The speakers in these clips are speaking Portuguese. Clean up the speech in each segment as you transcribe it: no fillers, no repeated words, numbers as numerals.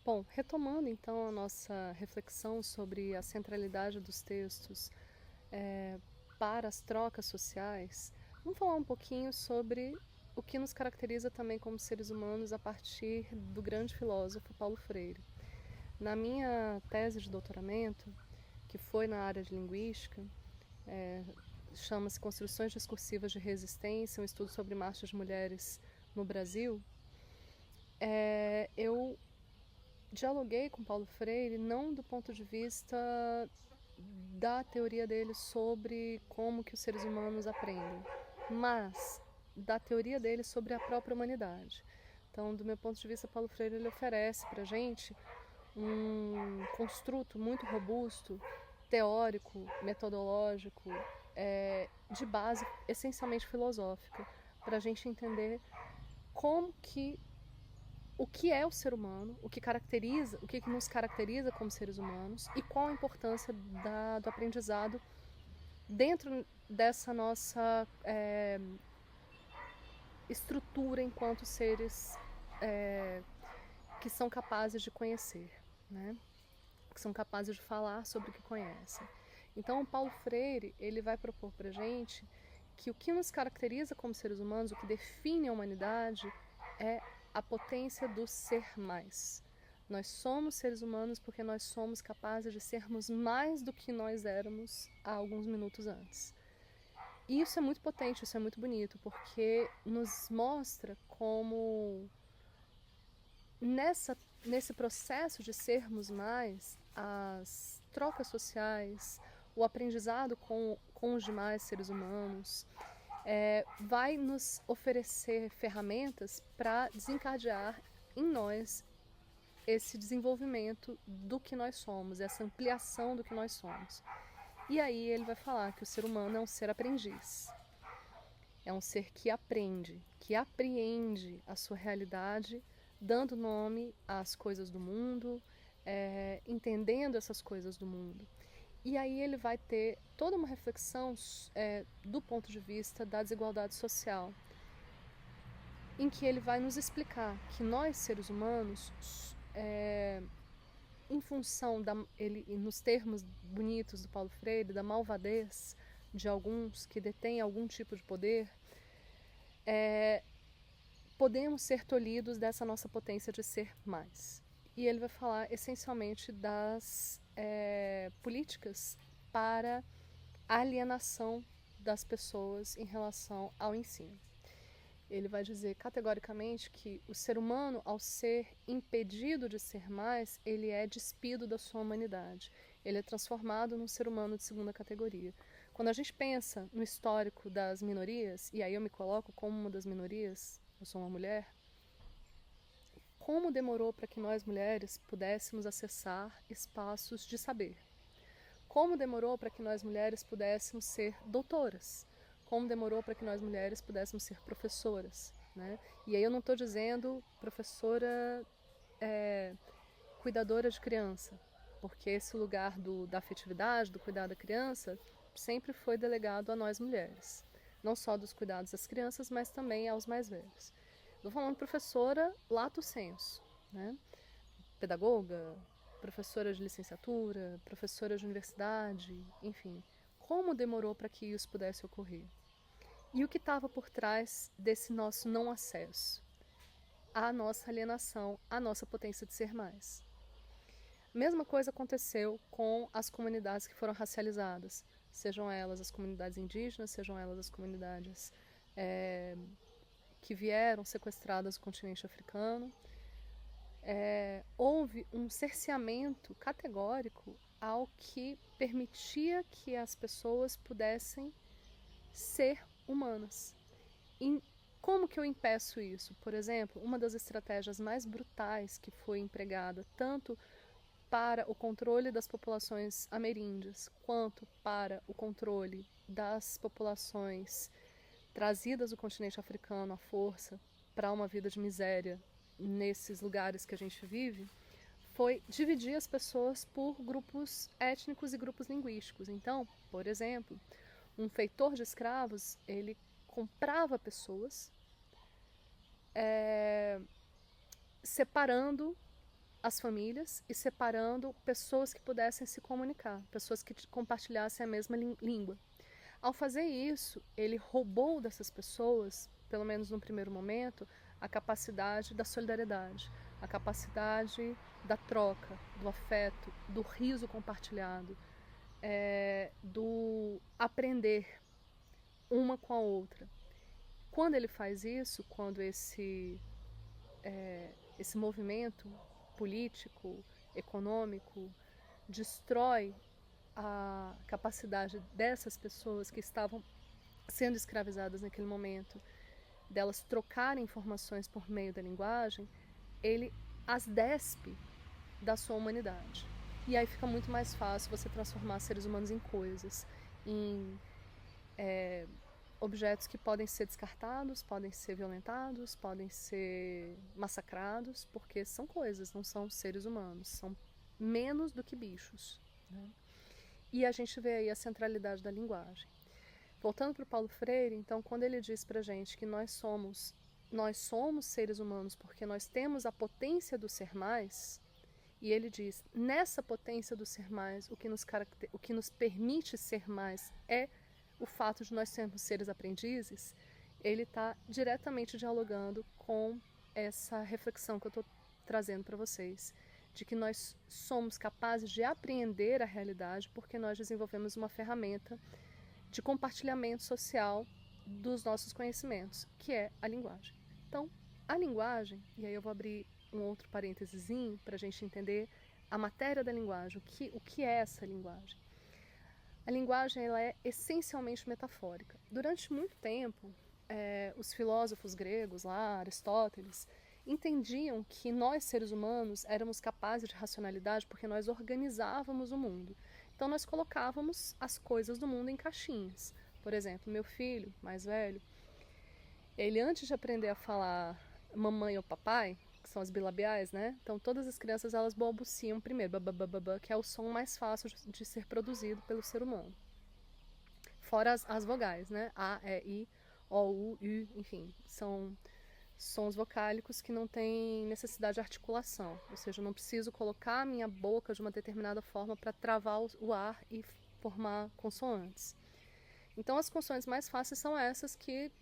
Bom, retomando então a nossa reflexão sobre a centralidade dos textos para as trocas sociais, vamos falar um pouquinho sobre o que nos caracteriza também como seres humanos a partir do grande filósofo Paulo Freire. Na minha tese de doutoramento, que foi na área de linguística, chama-se Construções Discursivas de Resistência, um estudo sobre marchas de mulheres no Brasil, eu dialoguei com Paulo Freire não do ponto de vista da teoria dele sobre como que os seres humanos aprendem, mas da teoria dele sobre a própria humanidade. Então, do meu ponto de vista, Paulo Freire ele oferece para a gente um construto muito robusto, teórico, metodológico, de base essencialmente filosófica, para a gente entender como que o que é o ser humano, o que nos caracteriza como seres humanos e qual a importância do aprendizado dentro dessa nossa estrutura enquanto seres que são capazes de conhecer, né? Que são capazes de falar sobre o que conhecem. Então, o Paulo Freire ele vai propor para a gente que o que nos caracteriza como seres humanos, o que define a humanidade, é a potência do ser mais. Nós somos seres humanos porque nós somos capazes de sermos mais do que nós éramos há alguns minutos antes. E isso é muito potente, isso é muito bonito, porque nos mostra como nesse processo de sermos mais, as trocas sociais, o aprendizado com os demais seres humanos, vai nos oferecer ferramentas para desencadear em nós esse desenvolvimento do que nós somos, essa ampliação do que nós somos. E aí ele vai falar que o ser humano é um ser aprendiz. É um ser que aprende, que apreende a sua realidade, dando nome às coisas do mundo, entendendo essas coisas do mundo. E aí ele vai ter toda uma reflexão do ponto de vista da desigualdade social, em que ele vai nos explicar que nós, seres humanos, em função nos termos bonitos do Paulo Freire, da malvadez de alguns que detêm algum tipo de poder, podemos ser tolhidos dessa nossa potência de ser mais. E ele vai falar essencialmente das políticas para a alienação das pessoas em relação ao ensino. Ele vai dizer categoricamente que o ser humano, ao ser impedido de ser mais, ele é despido da sua humanidade. Ele é transformado num ser humano de segunda categoria. Quando a gente pensa no histórico das minorias, e aí eu me coloco como uma das minorias, eu sou uma mulher, como demorou para que nós mulheres pudéssemos acessar espaços de saber? Como demorou para que nós mulheres pudéssemos ser doutoras? Como demorou para que nós mulheres pudéssemos ser professoras, né? E aí eu não estou dizendo professora cuidadora de criança, porque esse lugar da afetividade, do cuidado da criança, sempre foi delegado a nós mulheres. Não só dos cuidados das crianças, mas também aos mais velhos. Estou falando professora lato sensu, né? Pedagoga, professora de licenciatura, professora de universidade, enfim. Como demorou para que isso pudesse ocorrer? E o que estava por trás desse nosso não acesso? A nossa alienação, a nossa potência de ser mais. A mesma coisa aconteceu com as comunidades que foram racializadas, sejam elas as comunidades indígenas, sejam elas as comunidades que vieram sequestradas do continente africano. Houve um cerceamento categórico ao que permitia que as pessoas pudessem ser humanas. E como que eu impeço isso? Por exemplo, uma das estratégias mais brutais que foi empregada tanto para o controle das populações ameríndias quanto para o controle das populações trazidas do continente africano à força para uma vida de miséria nesses lugares que a gente vive, foi dividir as pessoas por grupos étnicos e grupos linguísticos. Então, por exemplo, um feitor de escravos, ele comprava pessoas separando as famílias e separando pessoas que pudessem se comunicar, pessoas que compartilhassem a mesma língua. Ao fazer isso, ele roubou dessas pessoas, pelo menos no primeiro momento, a capacidade da solidariedade, a capacidade da troca, do afeto, do riso compartilhado, do aprender uma com a outra. Quando ele faz isso, quando esse movimento político, econômico, destrói a capacidade dessas pessoas que estavam sendo escravizadas naquele momento, delas trocarem informações por meio da linguagem, ele as despe da sua humanidade. E aí fica muito mais fácil você transformar seres humanos em coisas, em objetos que podem ser descartados, podem ser violentados, podem ser massacrados, porque são coisas, não são seres humanos, são menos do que bichos, né? E a gente vê aí a centralidade da linguagem. Voltando para o Paulo Freire, então, quando ele diz para a gente que nós somos seres humanos porque nós temos a potência do ser mais, e ele diz, nessa potência do ser mais, o que nos permite ser mais é o fato de nós sermos seres aprendizes, ele está diretamente dialogando com essa reflexão que eu estou trazendo para vocês, de que nós somos capazes de apreender a realidade porque nós desenvolvemos uma ferramenta de compartilhamento social dos nossos conhecimentos, que é a linguagem. Então, a linguagem, e aí eu vou abrir um outro parênteses para a gente entender a matéria da linguagem, o que é essa linguagem. A linguagem ela é essencialmente metafórica. Durante muito tempo, os filósofos gregos, lá, Aristóteles, entendiam que nós, seres humanos, éramos capazes de racionalidade porque nós organizávamos o mundo. Então, nós colocávamos as coisas do mundo em caixinhas. Por exemplo, meu filho mais velho, ele antes de aprender a falar mamãe ou papai, que são as bilabiais, né? Então, todas as crianças, elas balbuciam primeiro, bababababa, que é o som mais fácil de ser produzido pelo ser humano. Fora as vogais, né? A, E, I, O, U, U, enfim, são sons vocálicos que não têm necessidade de articulação, ou seja, eu não preciso colocar a minha boca de uma determinada forma para travar o ar e formar consoantes. Então, as consoantes mais fáceis são essas que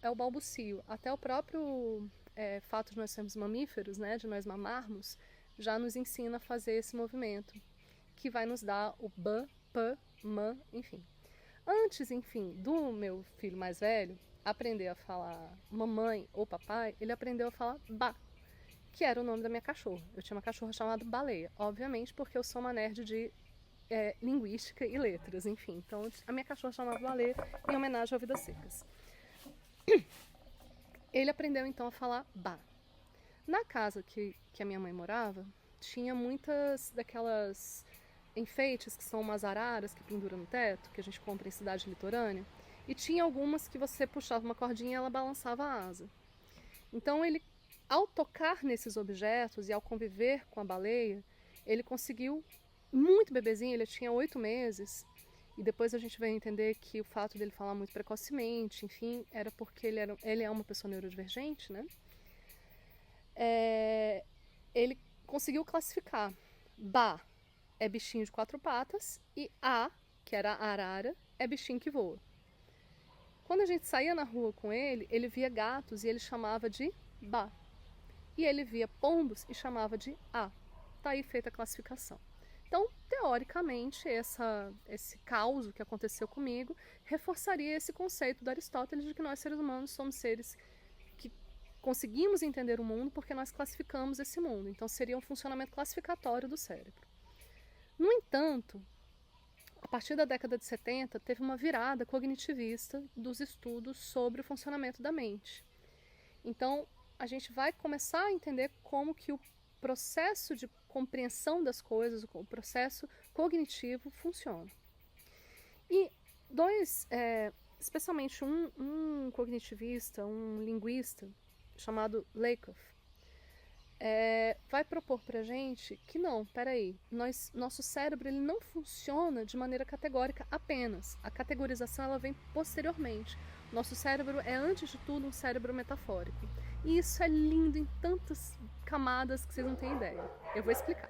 é o balbucio. Até o próprio fato de nós sermos mamíferos, né, de nós mamarmos, já nos ensina a fazer esse movimento, que vai nos dar o b, p, m, enfim. Antes, enfim, do meu filho mais velho aprender a falar mamãe ou papai, ele aprendeu a falar ba, que era o nome da minha cachorra. Eu tinha uma cachorra chamada Baleia, obviamente porque eu sou uma nerd de linguística e letras, enfim. Então, a minha cachorra chamava Baleia em homenagem ao Vidas Secas. Ele aprendeu, então, a falar ba. Na casa que a minha mãe morava, tinha muitas daquelas enfeites que são umas araras que penduram no teto, que a gente compra em cidade litorânea, e tinha algumas que você puxava uma cordinha e ela balançava a asa. Então ele, ao tocar nesses objetos e ao conviver com a baleia, ele conseguiu, muito bebezinho, ele tinha 8 meses, e depois a gente vai entender que o fato dele falar muito precocemente, enfim, era porque ele é uma pessoa neurodivergente, né? Ele conseguiu classificar. Ba é bichinho de 4 patas e A, que era a arara, é bichinho que voa. Quando a gente saía na rua com ele, ele via gatos e ele chamava de ba. E ele via pombos e chamava de A. Tá aí feita a classificação. Então, teoricamente, esse caos que aconteceu comigo reforçaria esse conceito do Aristóteles de que nós, seres humanos, somos seres que conseguimos entender o mundo porque nós classificamos esse mundo. Então, seria um funcionamento classificatório do cérebro. No entanto, a partir da década de 70, teve uma virada cognitivista dos estudos sobre o funcionamento da mente. Então, a gente vai começar a entender como que o processo de compreensão das coisas, o processo cognitivo funciona. E especialmente um cognitivista, um linguista chamado Lakoff, vai propor para a gente que não, peraí, nosso cérebro ele não funciona de maneira categórica apenas. A categorização ela vem posteriormente. Nosso cérebro é, antes de tudo, um cérebro metafórico. E isso é lindo em tantos camadas que vocês não têm ideia. Eu vou explicar.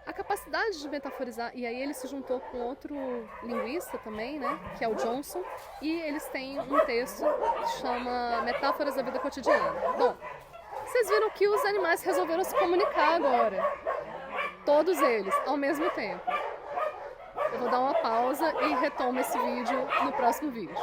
A capacidade de metaforizar, e aí ele se juntou com outro linguista também, né, que é o Johnson, e eles têm um texto que chama Metáforas da Vida Cotidiana. Bom, vocês viram que os animais resolveram se comunicar agora. Todos eles, ao mesmo tempo. Eu vou dar uma pausa e retomo esse vídeo no próximo vídeo.